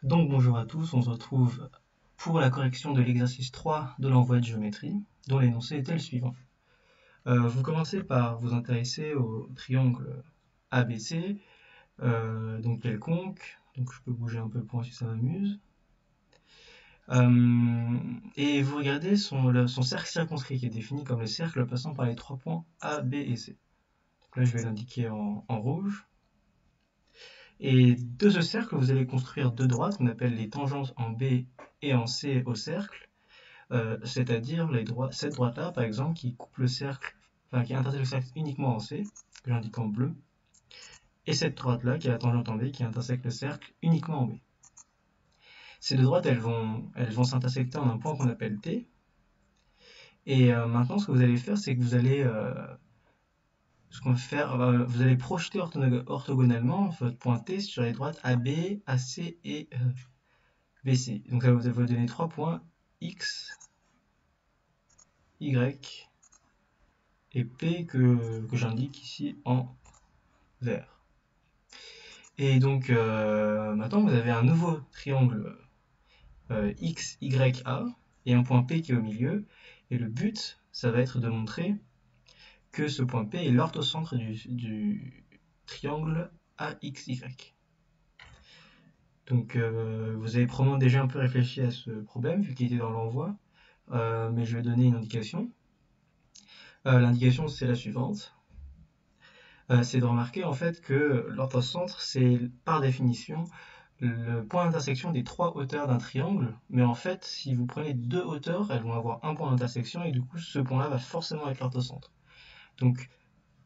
Donc bonjour à tous, on se retrouve pour la correction de l'exercice 3 de l'envoi de géométrie, dont l'énoncé était le suivant. Vous commencez par vous intéresser au triangle ABC, donc quelconque, donc je peux bouger un peu le point si ça m'amuse, et vous regardez son cercle circonscrit qui est défini comme le cercle passant par les trois points A, B et C. Donc là je vais l'indiquer en rouge. Et de ce cercle, vous allez construire deux droites qu'on appelle les tangentes en B et en C au cercle. C'est-à-dire cette droite-là, par exemple, qui coupe le cercle, enfin qui intersecte le cercle uniquement en C, que j'indique en bleu, et cette droite-là, qui est la tangente en B, qui intersecte le cercle uniquement en B. Ces deux droites, elles vont s'intersecter en un point qu'on appelle T. Et maintenant, ce que vous allez faire, c'est que vous allez projeter orthogonalement votre point T sur les droites AB, AC et BC. Donc ça va vous donner trois points X, Y et P que j'indique ici en vert. Et donc maintenant vous avez un nouveau triangle X, Y, A et un point P qui est au milieu. Et le but, ça va être de montrer que ce point P est l'orthocentre du triangle AXY. Donc vous avez probablement déjà un peu réfléchi à ce problème vu qu'il était dans l'envoi, mais je vais donner une indication. L'indication c'est la suivante. C'est de remarquer en fait que l'orthocentre c'est par définition le point d'intersection des trois hauteurs d'un triangle, mais en fait, si vous prenez deux hauteurs, elles vont avoir un point d'intersection, et du coup, ce point-là va forcément être l'orthocentre. Donc,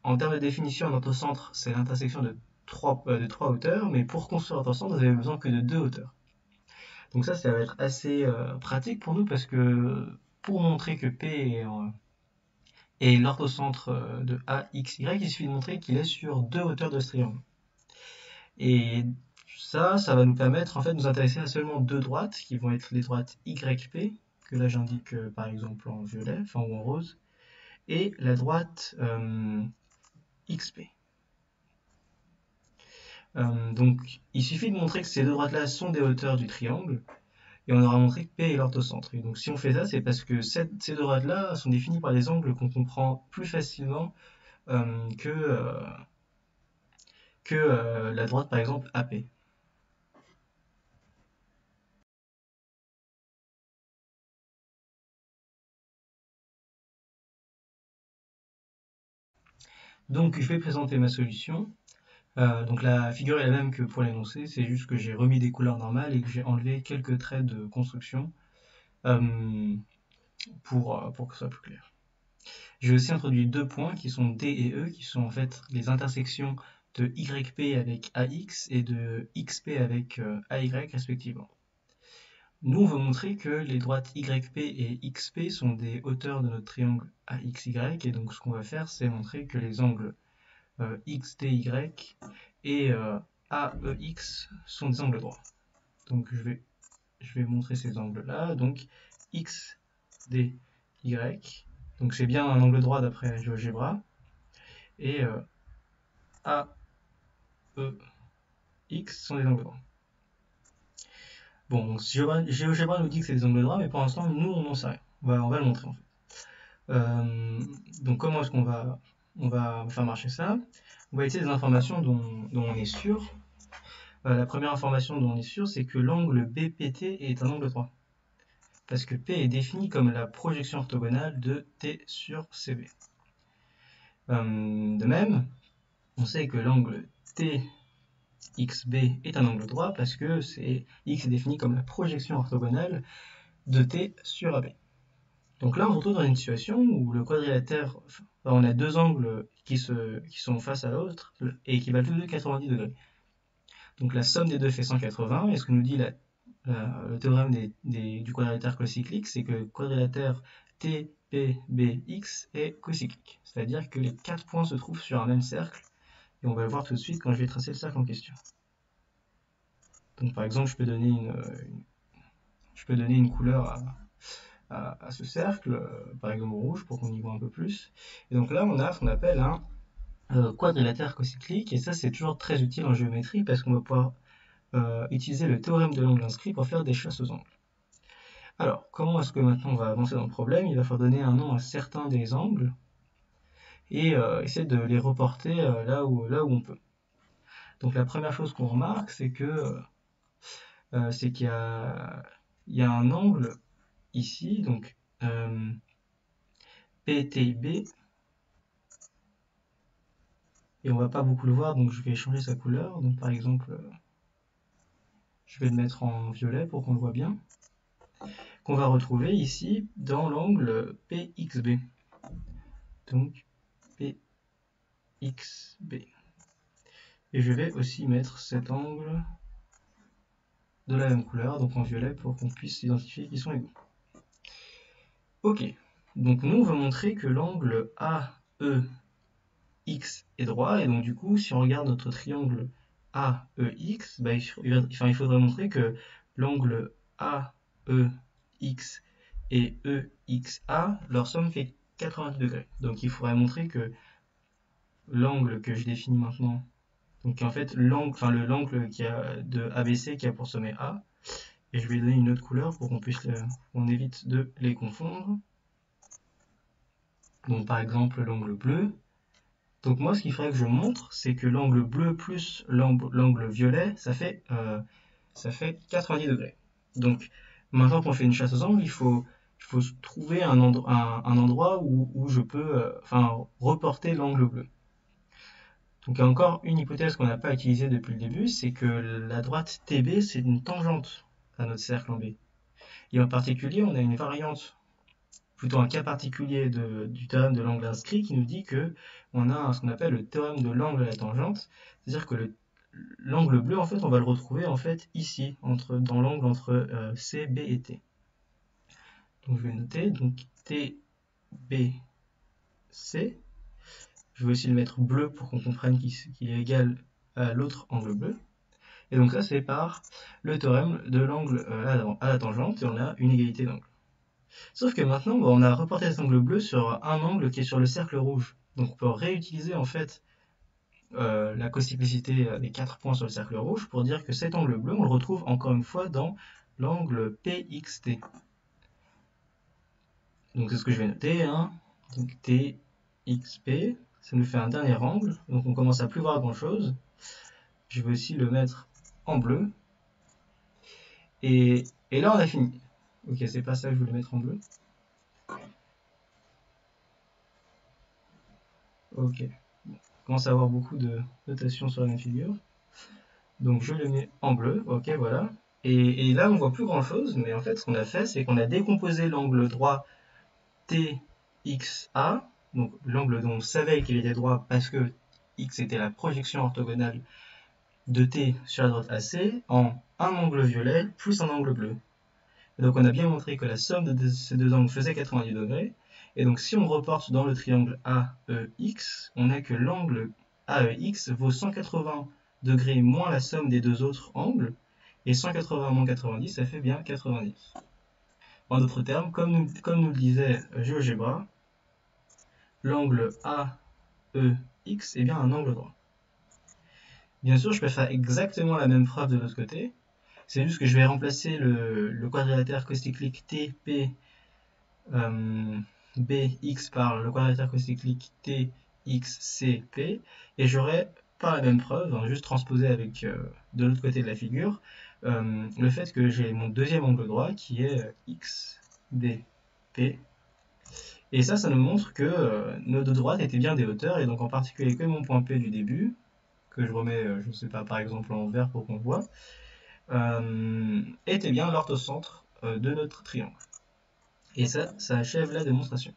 en termes de définition, un orthocentre, c'est l'intersection de trois hauteurs, mais pour construire l'orthocentre, vous avez besoin que de deux hauteurs. Donc ça va être assez pratique pour nous, parce que pour montrer que P est l'orthocentre de AXY, il suffit de montrer qu'il est sur deux hauteurs de ce triangle. Et ça va nous permettre en fait de nous intéresser à seulement deux droites qui vont être les droites YP, que là j'indique par exemple en violet, enfin ou en rose, et la droite XP. Donc il suffit de montrer que ces deux droites-là sont des hauteurs du triangle, et on aura montré que P est l'orthocentre. Et donc si on fait ça, c'est parce que ces deux droites-là sont définies par des angles qu'on comprend plus facilement que la droite par exemple AP. Donc je vais présenter ma solution. Donc la figure est la même que pour l'énoncé, c'est juste que j'ai remis des couleurs normales et que j'ai enlevé quelques traits de construction euh, pour que ce soit plus clair. J'ai aussi introduit deux points qui sont D et E, qui sont en fait les intersections de YP avec AX et de XP avec AY respectivement. Nous, on veut montrer que les droites YP et XP sont des hauteurs de notre triangle AXY, et donc ce qu'on va faire, c'est montrer que les angles XDY et AEX sont des angles droits. Donc je vais montrer ces angles-là. Donc XDY, donc c'est bien un angle droit d'après GeoGebra, et AEX sont des angles droits. Bon, donc GeoGebra nous dit que c'est des angles droits, mais pour l'instant, nous, on n'en sait rien. On va le montrer en fait. Donc comment est-ce qu'on va faire marcher ça? On va utiliser des informations dont on est sûr. La première information dont on est sûr, c'est que l'angle BPT est un angle droit. Parce que P est défini comme la projection orthogonale de T sur CB. De même, on sait que l'angle TXB est un angle droit parce que X est défini comme la projection orthogonale de T sur AB. Donc là, on se retrouve dans une situation où le quadrilatère, on a deux angles qui sont face à l'autre et qui valent tous deux 90 degrés. Donc la somme des deux fait 180, et ce que nous dit le théorème du quadrilatère cocyclique, c'est que le quadrilatère TPBX est cocyclique. C'est-à-dire que les quatre points se trouvent sur un même cercle, et on va le voir tout de suite quand je vais tracer le cercle en question. Donc par exemple, je peux donner une couleur à ce cercle, par exemple rouge, pour qu'on y voit un peu plus. Et donc là, on a ce qu'on appelle un quadrilatère cocyclique, et ça c'est toujours très utile en géométrie, parce qu'on va pouvoir utiliser le théorème de l'angle inscrit pour faire des chasses aux angles. Alors, comment est-ce que maintenant on va avancer dans le problème? Il va falloir donner un nom à certains des angles et essayer de les reporter là où on peut. Donc la première chose qu'on remarque, c'est qu'il y a un angle ici, donc PTB, et on va pas beaucoup le voir, donc je vais changer sa couleur. Donc par exemple, je vais le mettre en violet pour qu'on le voit bien, qu'on va retrouver ici dans l'angle PXB. Donc PXB. Et je vais aussi mettre cet angle de la même couleur, donc en violet, pour qu'on puisse identifier qu'ils sont égaux. Ok, donc nous on veut montrer que l'angle AEX est droit, et donc du coup si on regarde notre triangle AEX, bah, il faudrait montrer que l'angle AEX et EXA, leur somme fait 90 degrés. Donc il faudrait montrer que l'angle que je définis maintenant, donc en fait l'angle de ABC qui a pour sommet A, et je vais donner une autre couleur pour qu'on évite de les confondre. Donc par exemple l'angle bleu. Donc moi ce qu'il faudrait que je montre, c'est que l'angle bleu plus l'angle violet, ça fait 90 degrés. Donc maintenant qu'on fait une chasse aux angles, il faut trouver un endroit où je peux reporter l'angle bleu. Donc il y a encore une hypothèse qu'on n'a pas utilisée depuis le début, c'est que la droite TB, c'est une tangente à notre cercle en B. Et en particulier, on a une variante, plutôt un cas particulier du théorème de l'angle inscrit qui nous dit que on a ce qu'on appelle le théorème de l'angle à la tangente, c'est-à-dire que l'angle bleu, en fait, on va le retrouver en fait ici, dans l'angle entre C, B et T. Donc je vais noter, donc T, B, C. Je vais aussi le mettre bleu pour qu'on comprenne qu'il est égal à l'autre angle bleu. Et donc ça, c'est par le théorème de l'angle à la tangente, et on a une égalité d'angle. Sauf que maintenant, on a reporté cet angle bleu sur un angle qui est sur le cercle rouge. Donc on peut réutiliser en fait la cocyclicité des 4 points sur le cercle rouge pour dire que cet angle bleu, on le retrouve encore une fois dans l'angle PXT. Donc c'est ce que je vais noter, hein. Donc TXP, ça nous fait un dernier angle, donc on commence à plus voir grand chose. Je vais aussi le mettre en bleu. Et là on a fini. Ok, c'est pas ça que je voulais mettre en bleu. Ok, on commence à avoir beaucoup de notation sur la même figure. Donc je le mets en bleu, ok, voilà. Et là on voit plus grand chose, mais en fait ce qu'on a fait, c'est qu'on a décomposé l'angle droit TXA, donc l'angle dont on savait qu'il était droit parce que X était la projection orthogonale de T sur la droite AC, en un angle violet plus un angle bleu. Et donc on a bien montré que la somme de ces deux angles faisait 90 degrés, et donc si on reporte dans le triangle AEX, on a que l'angle AEX vaut 180 degrés moins la somme des deux autres angles, et 180 moins 90, ça fait bien 90. En d'autres termes, comme nous le disait GeoGebra, l'angle AEX est bien un angle droit. Bien sûr, je peux faire exactement la même preuve de l'autre côté, c'est juste que je vais remplacer le quadrilatère cocyclique TP BX par le quadrilatère cocyclique TXCP, et j'aurai par la même preuve, hein, juste transposé avec de l'autre côté de la figure, le fait que j'ai mon deuxième angle droit qui est XDP. Et ça nous montre que nos deux droites étaient bien des hauteurs, et donc en particulier que mon point P du début, que je remets, je ne sais pas, par exemple en vert pour qu'on voit, était bien l'orthocentre de notre triangle. Et ça achève la démonstration.